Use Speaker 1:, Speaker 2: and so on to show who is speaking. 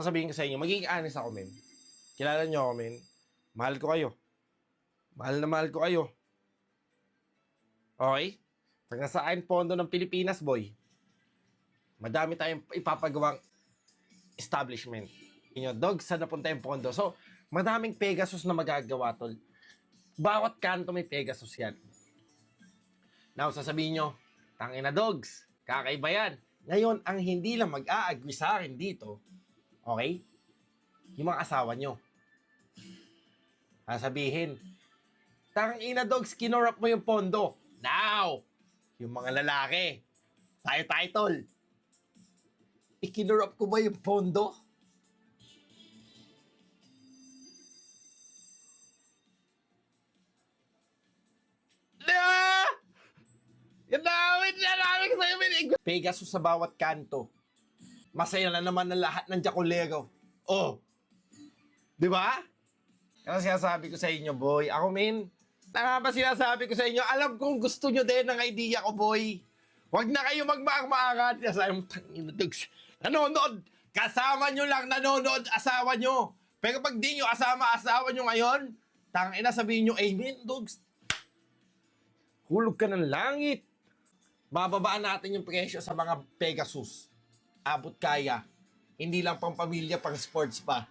Speaker 1: Sasabihin ko sa inyo, magiging honest ako, men. Kilala niyo ako, men. Mahal ko kayo. Mahal na mahal ko kayo. Okay? Pag nasa akin pondo ng Pilipinas, boy, madami tayong ipapagawang establishment. Inyo, dog, saan napunta yung pondo? So, madaming Pegasus na magagawa, tol. Bawat kanto may Pegasus yan. Now, sasabihin nyo, tangina dogs, kakaiba yan. Ngayon, ang hindi lang mag-a-agree sa akin dito, okay? Yung mga asawa nyo. Sasabihin, tangina dogs, kinorap mo yung pondo. Now, yung mga lalaki, tayo tol. Ikinorap ko ba yung pondo? Yan namin ko sa'yo, Pegasus sa bawat kanto. Masaya na naman na lahat ng Jacolero. Oh! Di ba? Kaya sinasabi ko sa inyo, boy. Ako, men, tanga ba sinasabi ko sa inyo? Alam kong gusto nyo din ng idea ko, boy. Huwag na kayo magmaang-maangat. Sabi mo, tangina dogs. Nanonood. Kasama nyo lang nanonood asawa nyo. Pero pag di nyo asama asawa nyo ngayon, tangina sabihin nyo, amen, dogs. Hulog ka ng langit. Bababaan natin yung presyo sa mga Pegasus. Abot kaya. Hindi lang pang pamilya, pang sports pa.